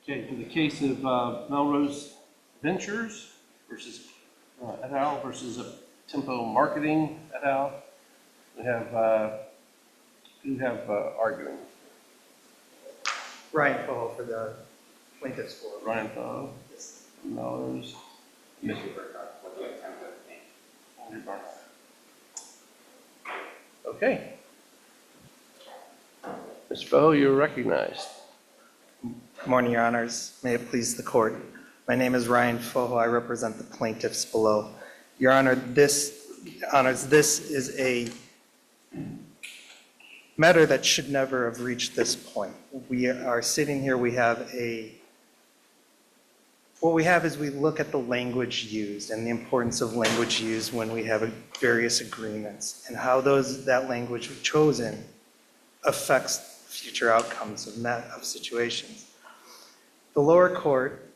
Okay, in the case of Melrose Ventures versus et al. Versus Tempo Marketing et al., we have, who have arguing? Ryan Poe for the plaintiff's floor. Ryan Poe, Melrose. Mr. Burkhart, what do you have to think? Andrew Barnhart. Okay. Ms. Poe, you're recognized. Good morning, Your Honors. May it please the court. My name is Ryan Foho. I represent the plaintiffs below. Your Honor, this is a matter that should never have reached this point. We are sitting here, what we have is we look at the language used and the importance of language used when we have various agreements and how that language chosen affects future outcomes of situations. The lower court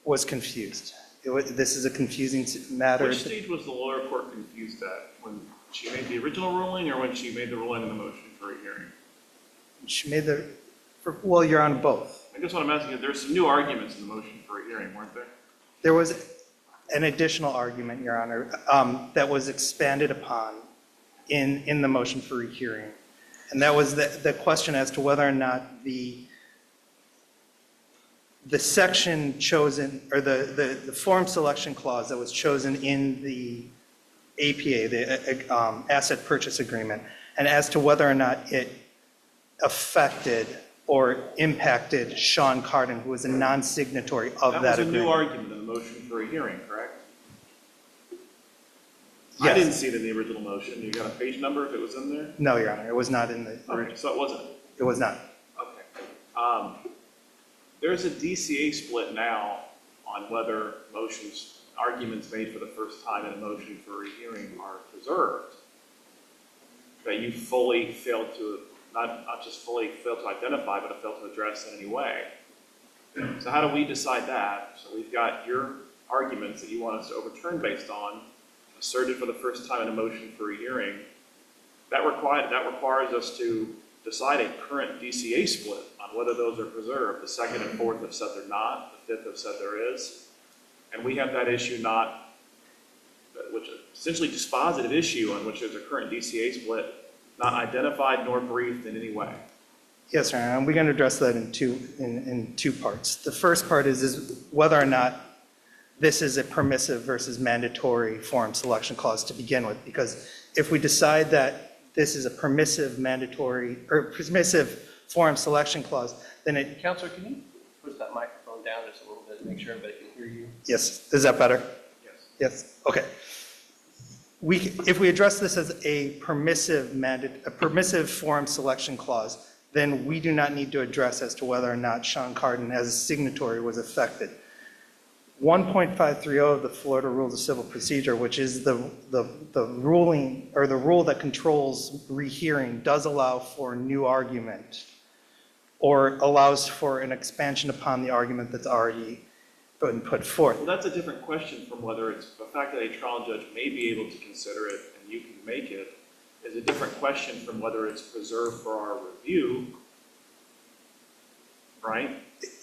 was confused. This is a confusing matter. Which stage was the lower court confused at? When she made the original ruling or when she made the ruling in the motion for a hearing? She made well, you're on both. I guess what I'm asking is there's some new arguments in the motion for a hearing, weren't there? There was an additional argument, Your Honor, that was expanded upon in the motion for rehearing. And that was the question as to whether or not the section chosen, or the form selection clause that was chosen in the APA, the asset purchase agreement, and as to whether or not it affected or impacted Sean Carden, who was a non-signatory of that agreement. That was a new argument in the motion for a hearing, correct? Yes. I didn't see it in the original motion. You got a page number if it was in there? No, Your Honor, it was not in the Okay, original. so it wasn't. It was not. Okay. There's a DCA split now on whether arguments made for the first time in a motion for a hearing are preserved. That you fully failed to, not just fully failed to identify, but have failed to address in any way. So how do we decide that? So we've got your arguments that you want us to overturn based on, asserted for the first time in a motion for a hearing. That requires us to decide a current DCA split on whether those are preserved. The second and fourth have said they're not, the fifth have said there is. And we have that issue which essentially dispositive issue on which there's a current DCA split, not identified nor briefed in any way. Yes, Your Honor, and we're going to address that in two parts. The first part is whether or not this is a permissive versus mandatory form selection clause to begin with, because if we decide that this is a permissive form selection clause, then it... Counselor, can you push that microphone down just a little bit to make sure everybody can hear you? Yes, is that better? Yes. Yes, okay. If we address this as a permissive form selection clause, then we do not need to address as to whether or not Sean Carden as a signatory was affected. 1.530 of the Florida Rules of Civil Procedure, which is the ruling or the rule that controls rehearing, does allow for new argument or allows for an expansion upon the argument that's already been put forth. Well, that's a different question from whether it's the fact that a trial judge may be able to consider it and you can make it is a different question from whether it's preserved for our review, right?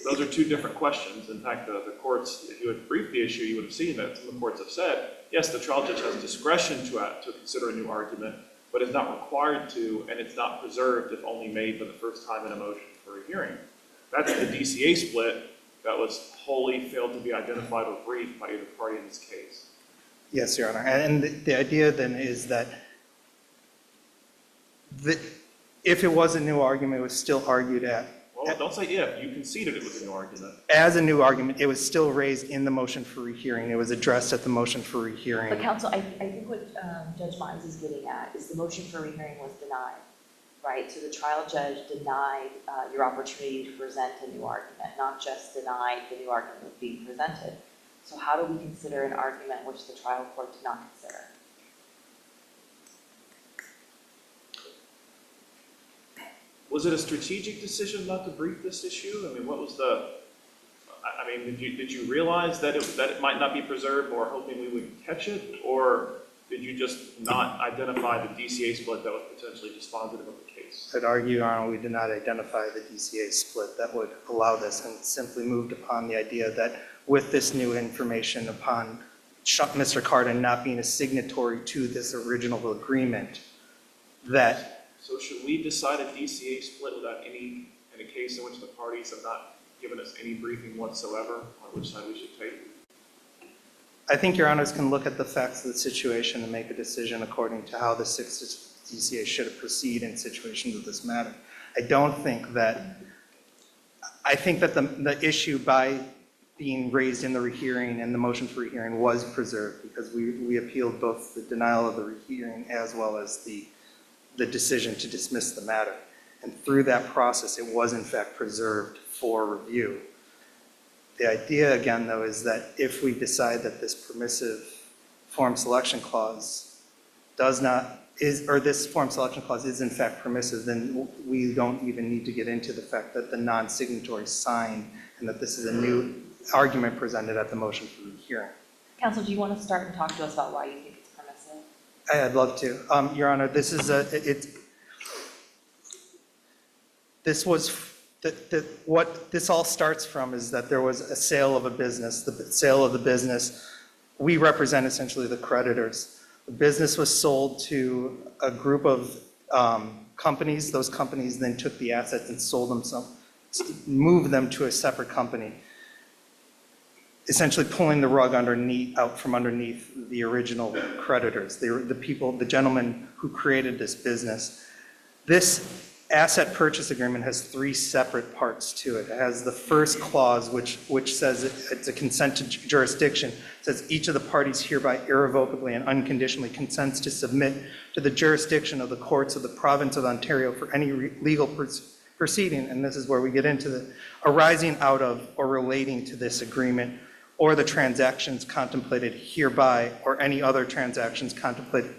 Those are two different questions. In fact, the courts, if you had briefed the issue, you would have seen that some of the courts have said, yes, the trial judge has discretion to consider a new argument, but is not required to, and it's not preserved if only made for the first time in a motion for a hearing. That's the DCA split that was wholly failed to be identified or briefed by either party in this case. Yes, Your Honor. And the idea then is that if it was a new argument, it was still argued at. Well, don't say if. You conceded it was a new argument. As a new argument, it was still raised in the motion for rehearing. It was addressed at the motion for rehearing. But counsel, I think what Judge Mines is getting at is the motion for rehearing was denied, right? So the trial judge denied your opportunity to present a new argument, not just denied the new argument being presented. So how do we consider an argument which the trial court did not consider? Was it a strategic decision not to brief this issue? I mean, what was did you realize that it might not be preserved or hoping we would catch it? Or did you just not identify the DCA split that was potentially dispositive of the case? case. I'd argue, Your Honor, we did not identify the DCA split that would allow this, and simply moved upon the idea that with this new information, upon Mr. Cardin not being a signatory to this original agreement, that So should we decide a DCA split without any, in a case in which the parties have not given us any briefing whatsoever on which side we should take? I think Your Honors can look at the facts of the situation and make a decision according to how the sixth DCA should proceed in situations of this matter. I think that the issue by being raised in the rehearing and the motion for rehearing was preserved because we appealed both the denial of the rehearing as well as the decision to dismiss the matter. And through that process, it was in fact preserved for review. The idea, again, though, is that if we decide that this permissive form selection clause this form selection clause is in fact permissive, then we don't even need to get into the fact that the non-signatory signed and that this is a new argument presented at the motion for hearing. Counsel, do you want to start and talk to us about why you think it's permissive? I'd love to. Your Honor, this what this all starts from is that there was a sale of a business. The sale of the business, we represent essentially the creditors. The business was sold to a group of companies. Those companies then took the assets and sold them moved them to a separate company, essentially pulling the rug out from underneath the original creditors, the gentlemen who created this business. This asset purchase agreement has three separate parts to it. It has the first clause, which says it's a consent to jurisdiction. It says each of the parties hereby irrevocably and unconditionally consents to submit to the jurisdiction of the courts of the province of Ontario for any legal proceeding, and this is where we get into the arising out of or relating to this agreement or the transactions contemplated hereby or any other transactions contemplated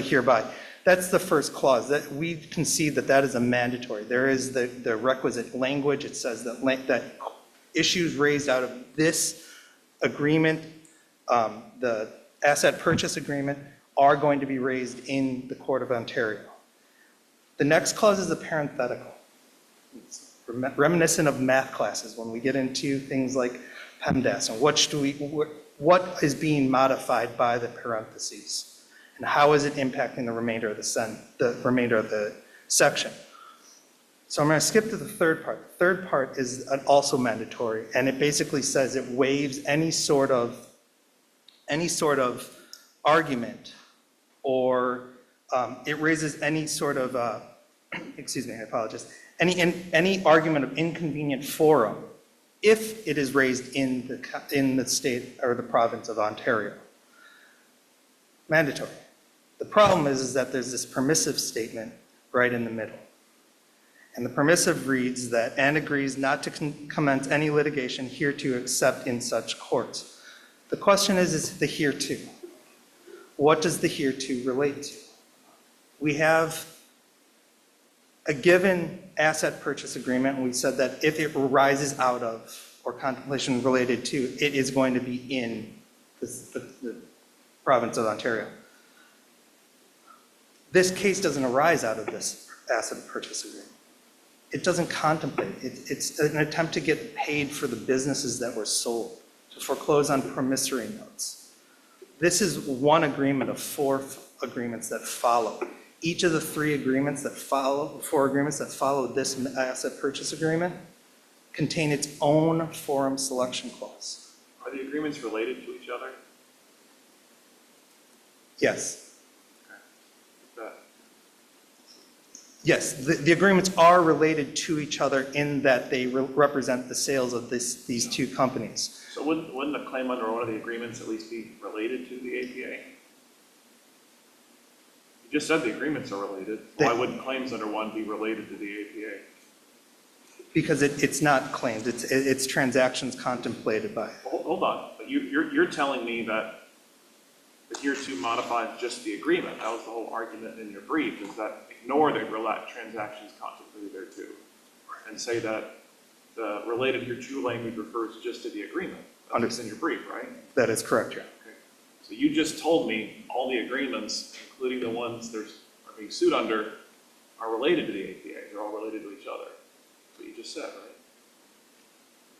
hereby. That's the first clause. That we concede that is a mandatory. There is the requisite language. It says that issues raised out of this agreement, the asset purchase agreement, are going to be raised in the Court of Ontario. The next clause is a parenthetical. It's reminiscent of math classes when we get into things like PEMDAS and what is being modified by the parentheses. And how is it impacting the remainder of the section? So I'm going to skip to the third part. The third part is also mandatory, and it basically says it waives any sort of argument, or it raises any sort of excuse me, I apologize. Any argument of inconvenient forum if it is raised in the state or the province of Ontario. Mandatory. The problem is that there's this permissive statement right in the middle. And the permissive reads that, and agrees not to commence any litigation hereto except in such courts. The question is the hereto. What does the hereto relate to? We have a given asset purchase agreement, and we said that if it arises out of or contemplation related to, it is going to be in the province of Ontario. This case doesn't arise out of this asset purchase agreement. It doesn't contemplate. It's an attempt to get paid for the businesses that were sold, to foreclose on promissory notes. This is one agreement of four agreements that follow. Each of the four agreements that follow this asset purchase agreement contain its own forum selection clause. Are the agreements related to each other? Yes. Okay. Yes, the agreements are related to each other in that they represent the sales of these two companies. So wouldn't a claim under one of the agreements at least be related to the APA? You just said the agreements are related. Why wouldn't claims under one be related to the APA? Because it's not claimed, it's transactions contemplated by. Hold on, but you're telling me that the here to modifies just the agreement. That was the whole argument in your brief, is that ignore the transactions contemplated there too, and say that the related here to language refers just to the agreement. That's what's in your brief, right? That is correct, yeah. Okay. So you just told me all the agreements, including the ones, there's being sued under are related to the APA. They're all related to each other. That's what you just said, right?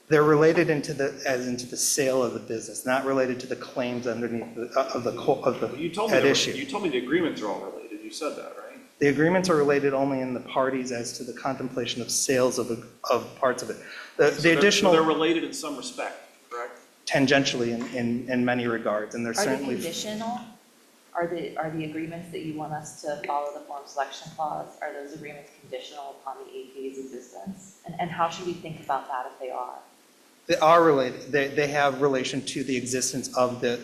They're related into the sale of the business, not related to the claims underneath But you told me at issue. you told me the agreements are all related. You said that, right? The agreements are related only in the parties as to the contemplation of sales of parts of it. The So they're additional related in some respect, correct? tangentially in many regards, and they're Are they certainly. conditional? Are the agreements that you want us to follow the form selection clause, are those agreements conditional upon the APA's existence? And how should we think about that if they are? They are related, they have relation to the existence of the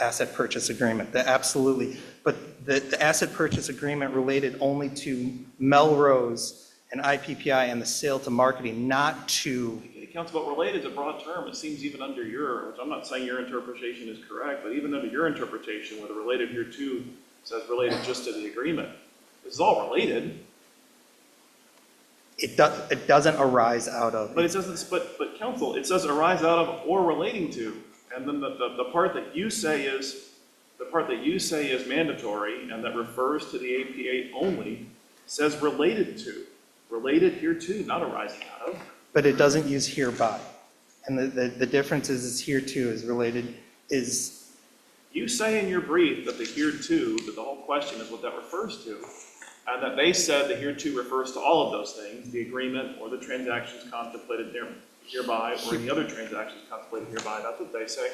asset purchase agreement, absolutely. But the asset purchase agreement related only to Melrose and IPPI and the sale to marketing, not to, Counsel, but related is a broad term. It seems even under which I'm not saying your interpretation is correct, but even under your interpretation, where the related here too says related just to the agreement, this is all related. it doesn't arise out of. But it doesn't, but counsel, it says arise out of or relating to. And then the part that you say is, mandatory and that refers to the APA only says related to. Related here too, not arising out of. But it doesn't use hereby. And the difference is here too is related, is, You say in your brief that the here to, that the whole question is what that refers to. And that they said the here to refers to all of those things, the agreement or the transactions contemplated hereby or any other transactions contemplated hereby. That's what they say.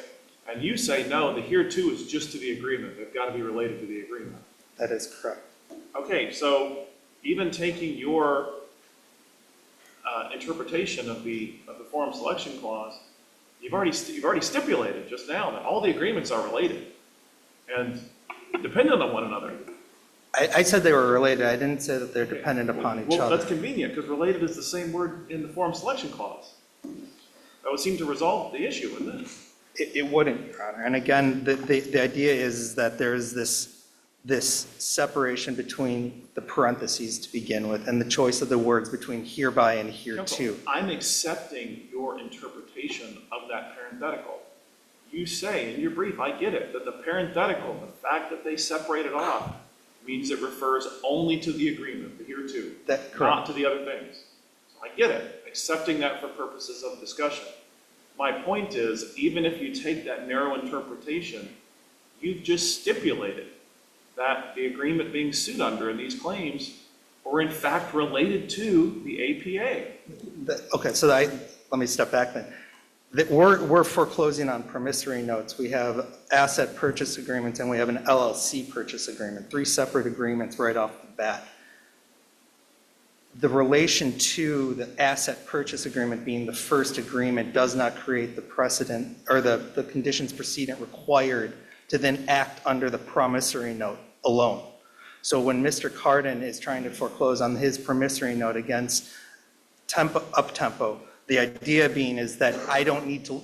And you say, no, the here to is just to the agreement. They've got to be related to the agreement. that is correct. Okay, so even taking your interpretation of the forum selection clause, you've already stipulated just now that all the agreements are related and dependent on one another. I said they were related, I didn't say that they're dependent upon each Well, that's other. convenient because related is the same word in the forum selection clause. That would seem to resolve the issue, wouldn't it? It wouldn't, Your Honor. And again, the idea is that there is this separation between the parentheses to begin with and the choice of the words between hereby and Counsel, hereto. I'm accepting your interpretation of that parenthetical. You say in your brief, I get it, that the parenthetical, the fact that they separate it off, means it refers only to the agreement, the hereto, That, not correct. to the other things. So I get it, accepting that for purposes of discussion. My point is, even if you take that narrow interpretation, you've just stipulated that the agreement being sued under in these claims are in fact related to the APA. Okay, so let me step back then. We're foreclosing on promissory notes. We have asset purchase agreements and we have an LLC purchase agreement, 3 separate agreements right off the bat. The relation to the asset purchase agreement being the first agreement does not create the precedent or the conditions precedent required to then act under the promissory note alone. So when Mr. Carden is trying to foreclose on his promissory note against Uptempo, the idea being is that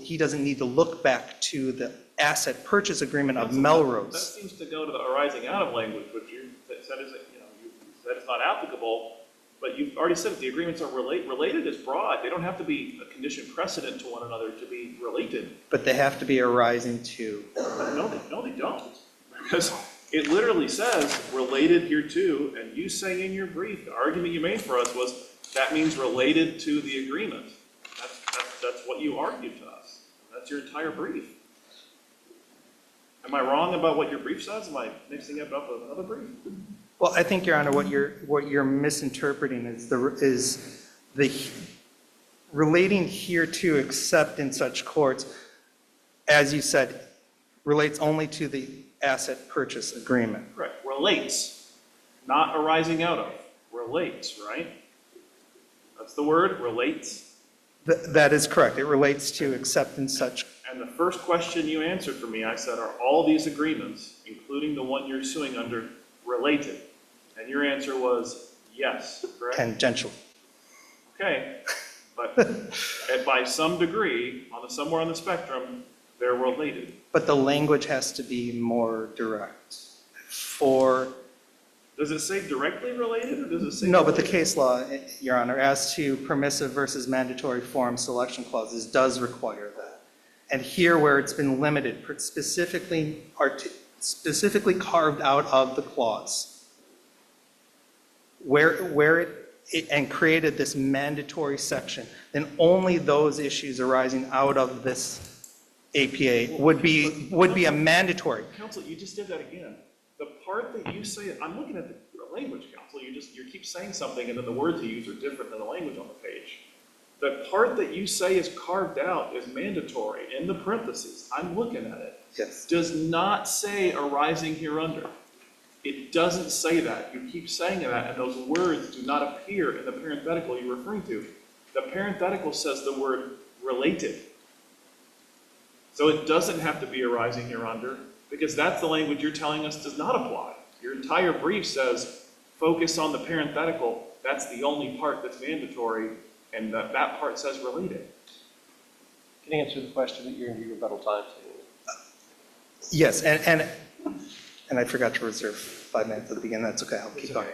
he doesn't need to look back to the asset purchase agreement of That Melrose. seems to go to the arising out of language, which you said is, you said it's not applicable, but you've already said that the agreements are related is broad. They don't have to be a condition precedent to one another to be related. But they have to be arising to. No, they don't. Because it literally says related here too, and you say in your brief, the argument you made for us was that means related to the agreement. That's what you argued to us. That's your entire brief. Am I wrong about what your brief says? Am I mixing it up with another brief? Well, I think, Your Honor, what you're misinterpreting is the relating here to except in such courts, as you said, relates only to the asset purchase agreement. Correct. Relates, not arising out of. Relates, right? That's the word, relates. That is correct. It relates to except in such. And the first question you answered for me, I said, are all these agreements, including the one you're suing under, related? And your answer was yes, correct? Tangential. Okay, but by some degree, somewhere on the spectrum, they're related. But the language has to be more direct. Does it say directly related, or does it say? No, but the related? case law, Your Honor, as to permissive versus mandatory forum selection clauses does require that. And here where it's been limited, specifically carved out of the clause, and created this mandatory section, then only those issues arising out of this APA would be a mandatory. Counsel, you just did that again. The part that you say, I'm looking at the language, Counsel, you keep saying something and then the words you use are different than the language on the page. The part that you say is carved out is mandatory in the parentheses. I'm looking at it. Yes. Does not say arising hereunder. It doesn't say that. You keep saying that, and those words do not appear in the parenthetical you're referring to. The parenthetical says the word related. So it doesn't have to be arising hereunder, because that's the language you're telling us does not apply. Your entire brief says, focus on the parenthetical. That's the only part that's mandatory, and that part says related. Can you answer the question that you're in your rebuttal time? Yes, and I forgot to reserve 5 minutes at the beginning. That's okay, I'll keep going.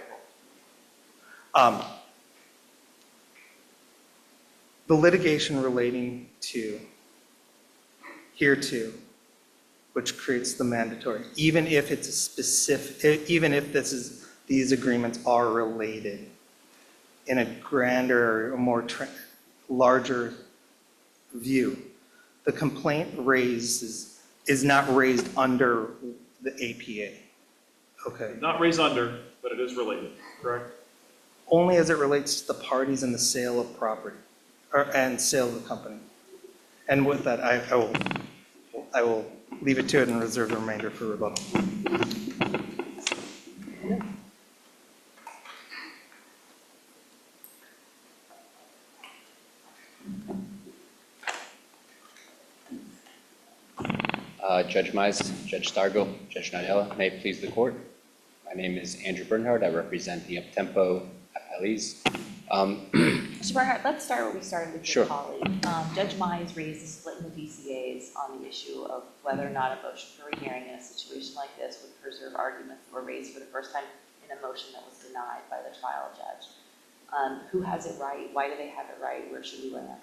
The litigation relating to hereto, which creates the mandatory, even if it's a specific, even if these agreements are related in a grander, or more larger view, the complaint is not raised under the APA. Okay. Not raised under, but it is related, correct? Only as it relates to the parties and the sale of property, and sale of the company. And with that, I will leave it to it and reserve the remainder for rebuttal. Judge Mize, Judge Stargo, Judge Nadella, may it please the court. My name is Andrew Bernhardt. I represent the Uptempo appellees. Mr. Bernhardt, let's start where we started with Sure. your colleague. Judge Mize raised a split in the DCAs on the issue of whether or not a motion for rehearing in a situation like this would preserve arguments that were raised for the first time in a motion that was denied by the trial judge. Who has it right? Why do they have it right? Where should we land?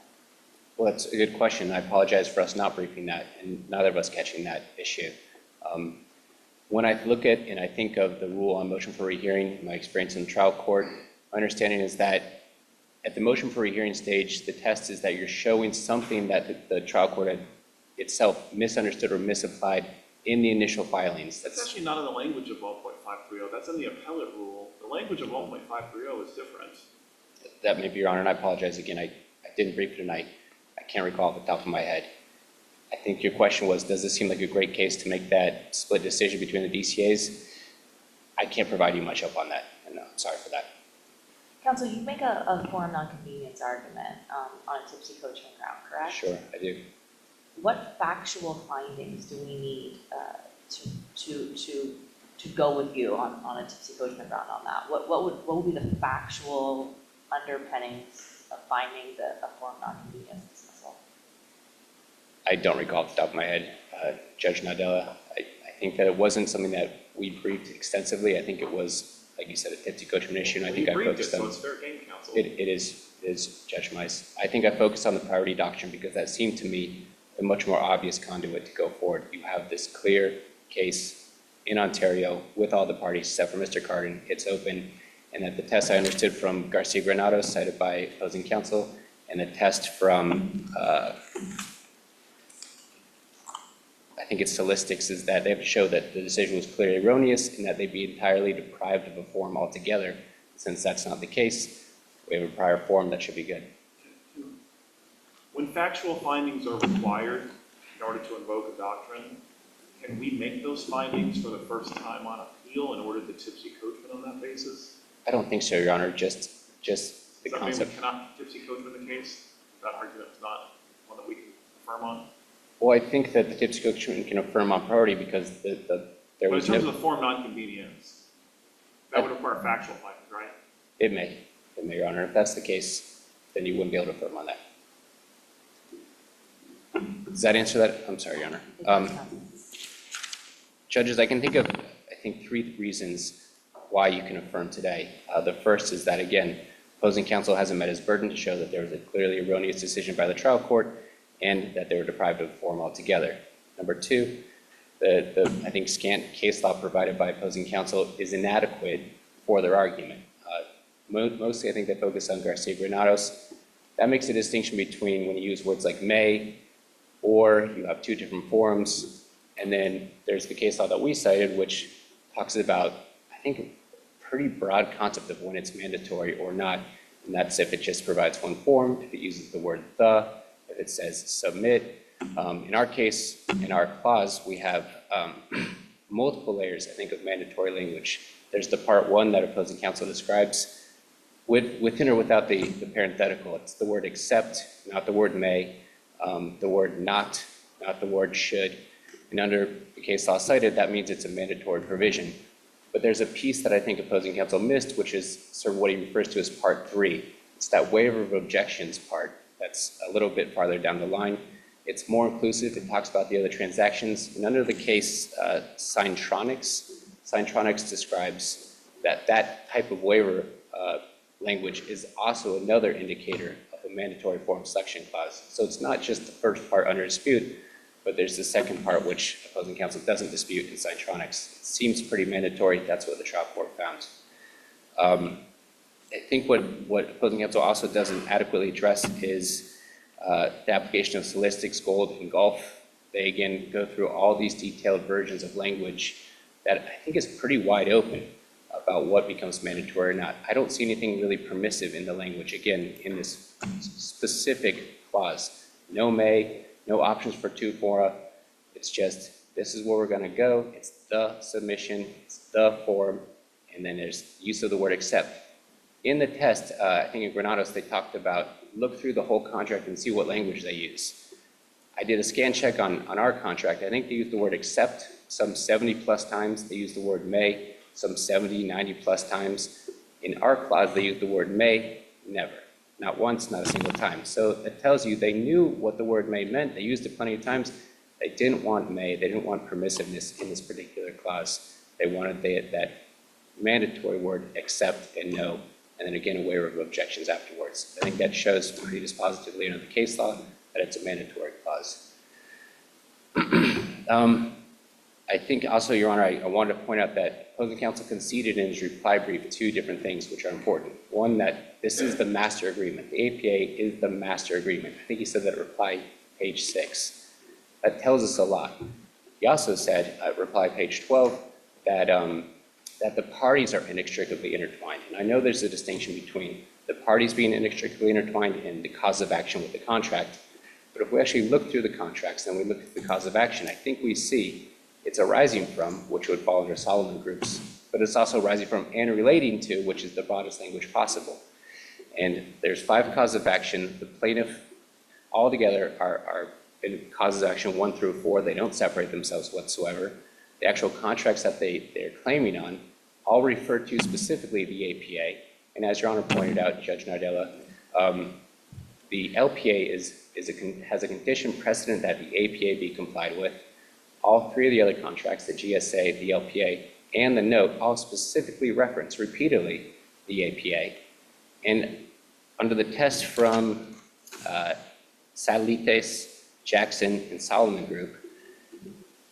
Well, that's a good question. I apologize for us not briefing that and neither of us catching that issue. When I look at and I think of the rule on motion for rehearing, my experience in the trial court, my understanding is that at the motion for rehearing stage, the test is that you're showing something that the trial court had itself misunderstood or misapplied in the initial filings. That's actually not in the language of 1.530. That's in the appellate rule. The language of 1.530 is different. That may be, Your Honor, and I apologize again. I didn't brief it tonight. I can't recall off the top of my head. I think your question was, does this seem like a great case to make that split decision between the DCAs? I can't provide you much help on that, and I'm sorry for that. Counsel, you make a forum nonconvenience argument on a tipsy coachman ground, correct? Sure, I do. What factual findings do we need to go with you on a tipsy coachman ground on that? What would be the factual underpinnings of finding a forum nonconvenience dismissal? I don't recall off the top of my head. Judge Nadella, I think that it wasn't something that we briefed extensively. I think it was, like you said, a tipsy coachman issue, and I think I We briefed it, focused so on. it's fair game, counsel. It is, Judge Mize. I think I focused on the priority doctrine because that seemed to me a much more obvious conduit to go forward. You have this clear case in Ontario with all the parties except for Mr. Cardin. It's open, and that the test I understood from Garcia Granados, cited by opposing counsel, and the test from, I think it's Solistics, is that they have to show that the decision was clearly erroneous and that they'd be entirely deprived of a forum altogether. Since that's not the case, we have a prior forum that should be good. When factual findings are required in order to invoke a doctrine, can we make those findings for the first time on appeal and order the tipsy coachman on that basis? I don't think so, Your Honor, just the Does that mean we concept. cannot tipsy coachman the case? That argument is not one that we can affirm on? Well, I think that the tipsy coachman can affirm on priority because there But in was terms no, of the forum nonconvenience, that would require factual findings, right? it may, Your Honor. If that's the case, then you wouldn't be able to affirm on that. Does that answer that? I'm sorry, Your Honor. It does, counsel. Judges, I can think of, I think, 3 reasons why you can affirm today. The first is that, again, opposing counsel hasn't met his burden to show that there was a clearly erroneous decision by the trial court and that they were deprived of a forum altogether. Number 2, I think, scant case law provided by opposing counsel is inadequate for their argument. Mostly, I think they focus on Garcia Granados. That makes a distinction between when you use words like may, or you have two different forms. And then there's the case law that we cited, which talks about, I think, a pretty broad concept of when it's mandatory or not. And that's if it just provides one form, if it uses the word the, if it says submit. In our case, in our clause, we have multiple layers, I think, of mandatory language. There's the part one that opposing counsel describes, within or without the parenthetical. It's the word except, not the word may, the word not the word should. And under the case law cited, that means it's a mandatory provision. But there's a piece that I think opposing counsel missed, which is sort of what he refers to as part three. It's that waiver of objections part that's a little bit farther down the line. It's more inclusive. It talks about the other transactions. And under the case Signtronics describes that type of waiver language is also another indicator of a mandatory form selection clause. So it's not just the first part under dispute, but there's the second part which opposing counsel doesn't dispute in Signtronics. It seems pretty mandatory. That's what the trial court found. I think what opposing counsel also doesn't adequately address is the application of Solistics, Gold, and Gulf. They again go through all these detailed versions of language that I think is pretty wide open about what becomes mandatory or not. I don't see anything really permissive in the language, again, in this specific clause. No may, no options for two fora. It's just, this is where we're gonna go. It's the submission, it's the form, and then there's use of the word accept. In the test, I think in Granados, they talked about look through the whole contract and see what language they use. I did a scan check on our contract. I think they used the word accept some 70 plus times. They used the word may some 70, 90 plus times. In our clause, they used the word may, never. Not once, not a single time. So it tells you they knew what the word may meant. They used it plenty of times. They didn't want may. They didn't want permissiveness in this particular clause. They wanted that mandatory word accept and no, and then again a waiver of objections afterwards. I think that shows pretty dispositively under the case law that it's a mandatory clause. I think also, Your Honor, I wanted to point out that opposing counsel conceded in his reply brief two different things which are important. One, that this is the master agreement. The APA is the master agreement. I think he said that at reply page 6. That tells us a lot. He also said at reply page 12 that that the parties are inextricably intertwined. And I know there's a distinction between the parties being inextricably intertwined and the cause of action with the contract. But if we actually look through the contracts and we look at the cause of action, I think we see it's arising from, which would fall under Solomon groups, but it's also arising from and relating to, which is the broadest language possible. And there's 5 causes of action. The plaintiff altogether are in causes of action 1 through 4. They don't separate themselves whatsoever. The actual contracts that they're claiming on all refer to specifically the APA. And as Your Honor pointed out, Judge Nardella, the LPA has a condition precedent that the APA be complied with. All 3 of the other contracts, the GSA, the LPA, and the note, all specifically reference repeatedly the APA. And under the test from Satélites, Jackson, and Solomon Group,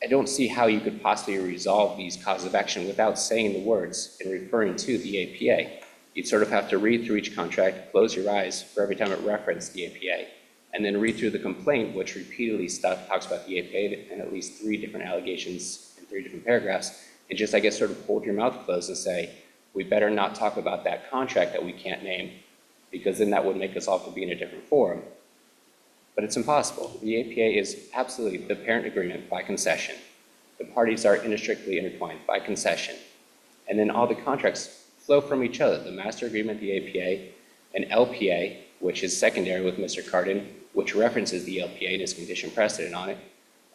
I don't see how you could possibly resolve these causes of action without saying the words and referring to the APA. You'd sort of have to read through each contract, close your eyes for every time it referenced the APA, and then read through the complaint, which repeatedly talks about the APA in at least 3 different allegations in 3 different paragraphs, and just, I guess, sort of hold your mouth closed and say, we better not talk about that contract that we can't name, because then that would make us all to be in a different forum. But it's impossible. The APA is absolutely the parent agreement by concession. The parties are inextricably intertwined by concession. And then all the contracts flow from each other. The master agreement, the APA, an LPA, which is secondary with Mr. Cardin, which references the LPA and his condition precedent on it,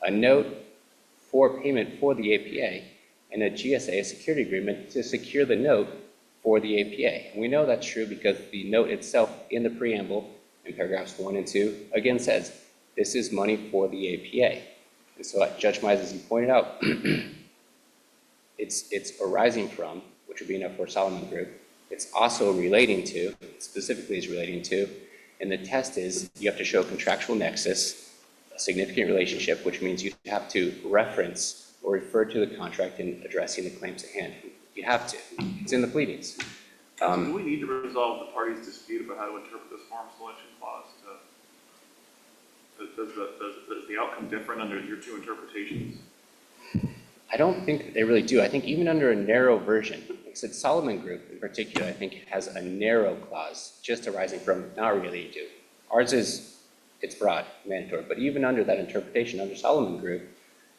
a note for payment for the APA, and a GSA, a security agreement, to secure the note for the APA. And we know that's true because the note itself in the preamble, in paragraphs 1 and 2, again says, this is money for the APA. And so Judge Mize, as you pointed out, it's arising from, which would be enough for Solomon Group. It's also relating to, specifically is relating to, and the test is you have to show contractual nexus, a significant relationship, which means you have to reference or refer to the contract in addressing the claims at hand. You have to. It's in the pleadings. Do we need to resolve the parties' dispute about how to interpret this form selection clause? Does the outcome different under your two interpretations? I don't think that they really do. I think even under a narrow version, like I said, Solomon Group in particular, I think has a narrow clause just arising from not relating to. Ours is, it's broad, mandatory, but even under that interpretation, under Solomon Group,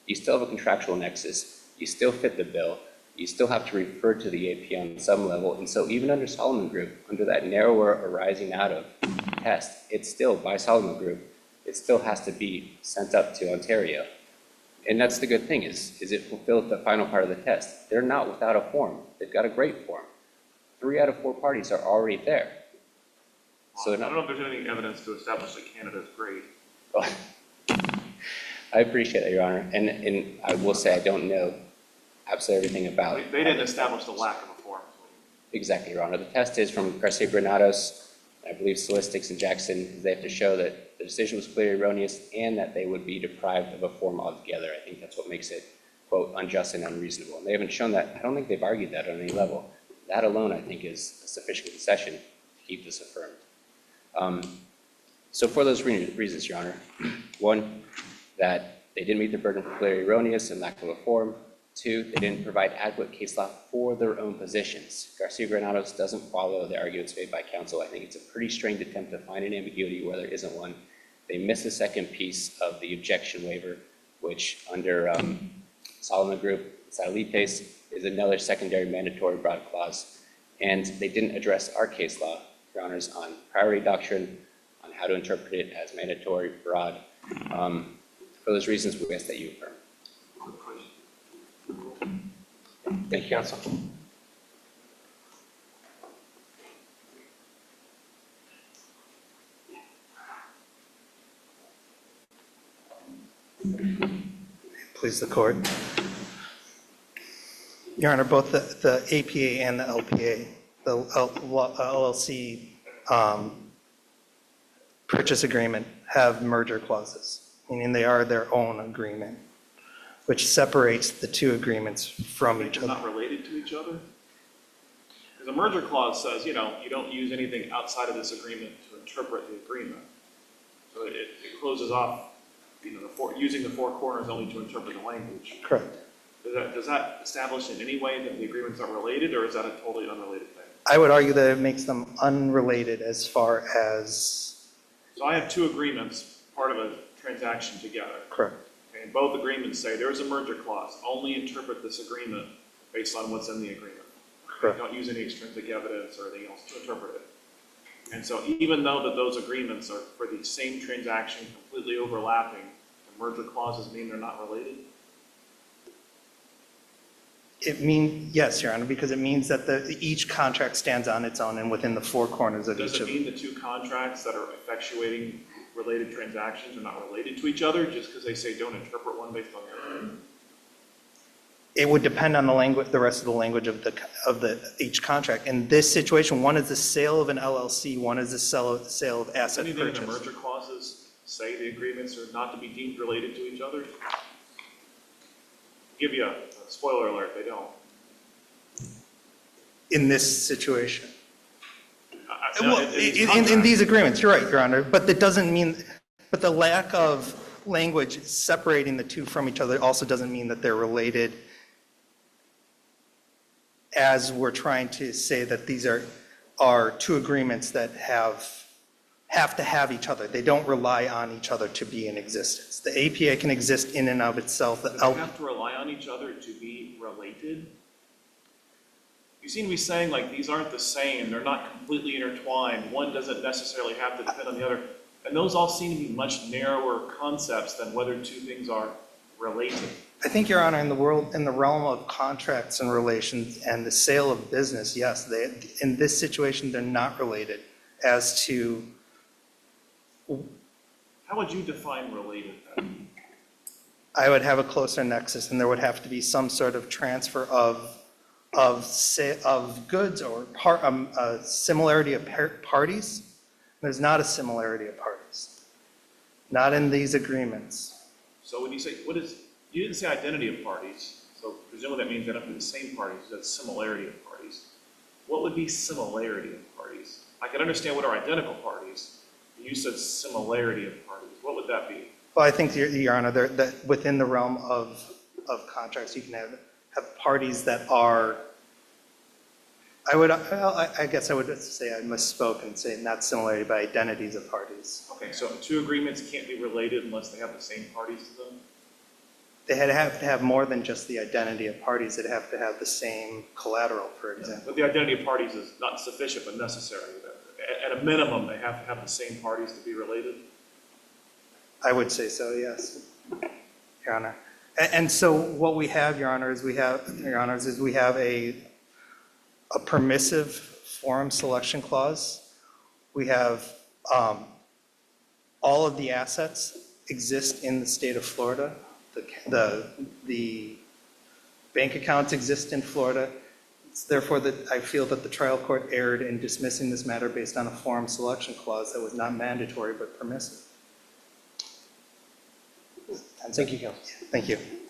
you still have a contractual nexus, you still fit the bill, you still have to refer to the AP on some level, and so even under Solomon Group, under that narrower arising out of test, it's still, by Solomon Group, it still has to be sent up to Ontario. And that's the good thing, is it fulfills the final part of the test. They're not without a form. They've got a great form. 3 out of 4 parties are already there. So I don't know if there's any evidence to establish that Canada's great. I appreciate that, Your Honor. And I will say I don't know absolutely everything about it. They didn't establish the lack of a form. Exactly, Your Honor. The test is from Garcia Granados, I believe Solistics and Jackson. They have to show that the decision was clearly erroneous and that they would be deprived of a form altogether. I think that's what makes it, quote, unjust and unreasonable. And they haven't shown that. I don't think they've argued that on any level. That alone, I think, is a sufficient concession to keep this affirmed. So for those reasons, Your Honor, 1, that they didn't meet their burden for clearly erroneous and lack of a form. 2, they didn't provide adequate case law for their own positions. Garcia Granados doesn't follow the arguments made by counsel. I think it's a pretty strained attempt to find an ambiguity where there isn't one. They miss the second piece of the objection waiver, which under Solomon Group, Salites, is another secondary mandatory broad clause. And they didn't address our case law, Your Honors, on priority doctrine, on how to interpret it as mandatory broad. For those reasons, we ask that you affirm. Thank you, counsel. Please the court. Your Honor, both the APA and the LPA, the LLC purchase agreement have merger clauses, meaning they are their own agreement, which separates the two agreements from each They're other. not related to each other? Because a merger clause says, you don't use anything outside of this agreement to interpret the agreement. So it closes off, using the 4 corners only to interpret the language. Correct. Does that establish in any way that the agreements are related, or is that a totally unrelated thing? I would argue that it makes them unrelated as far as. So I have 2 agreements, part of a transaction together. Correct. And both agreements say there is a merger clause, only interpret this agreement based on what's in the agreement. Correct. Don't use any extrinsic evidence or anything else to interpret it. And so even though that those agreements are for the same transaction, completely overlapping, the merger clauses mean they're not related? Yes, Your Honor, because it means that each contract stands on its own and within the 4 corners of Does each it of them. mean the 2 contracts that are effectuating related transactions are not related to each other just because they say don't interpret one based on the other? It would depend on the language, the rest of the language of each contract. In this situation, one is the sale of an LLC, one is the sale of asset Anything in the purchase. merger clauses say the agreements are not to be deemed related to each other? Give you a spoiler alert, they don't. In this situation. No, Well, in contracts. these agreements, you're right, Your Honor, but that doesn't mean, but the lack of language separating the two from each other also doesn't mean that they're related, as we're trying to say that these are 2 agreements that have to have each other. They don't rely on each other to be in existence. The APA can exist in and of itself. Do they have to rely on each other to be related? You seem to be saying like these aren't the same, they're not completely intertwined, one doesn't necessarily have to depend on the other. And those all seem to be much narrower concepts than whether 2 things are related. I think, Your Honor, in the realm of contracts and relations and the sale of business, yes, in this situation, they're not related as to. How would you define related then? I would have a closer nexus, and there would have to be some sort of transfer of goods or a similarity of parties. There's not a similarity of parties, not in these agreements. So when you say, you didn't say identity of parties, so presumably that means they don't have to be the same parties, that's similarity of parties. what would be similarity of parties? I can understand what are identical parties. You said similarity of parties. What would that be? Well, I think, Your Honor, that within the realm of contracts, you can have parties that are, I guess I would say I misspoke and say not similarity, but identities of parties. Okay, so two agreements can't be related unless they have the same parties to them? They have to have more than just the identity of parties. They'd have to have the same collateral, for example. But the identity of parties is not sufficient but necessary. At a minimum, they have to have the same parties to be related? I would say so, yes, Your Honor. And so what we have, Your Honor, is we have a permissive forum selection clause. We have all of the assets exist in the state of Florida. The bank accounts exist in Florida. It's therefore that I feel that the trial court erred in dismissing this matter based on a forum selection clause that was not mandatory but permissive. Thank you, Counsel. Thank you.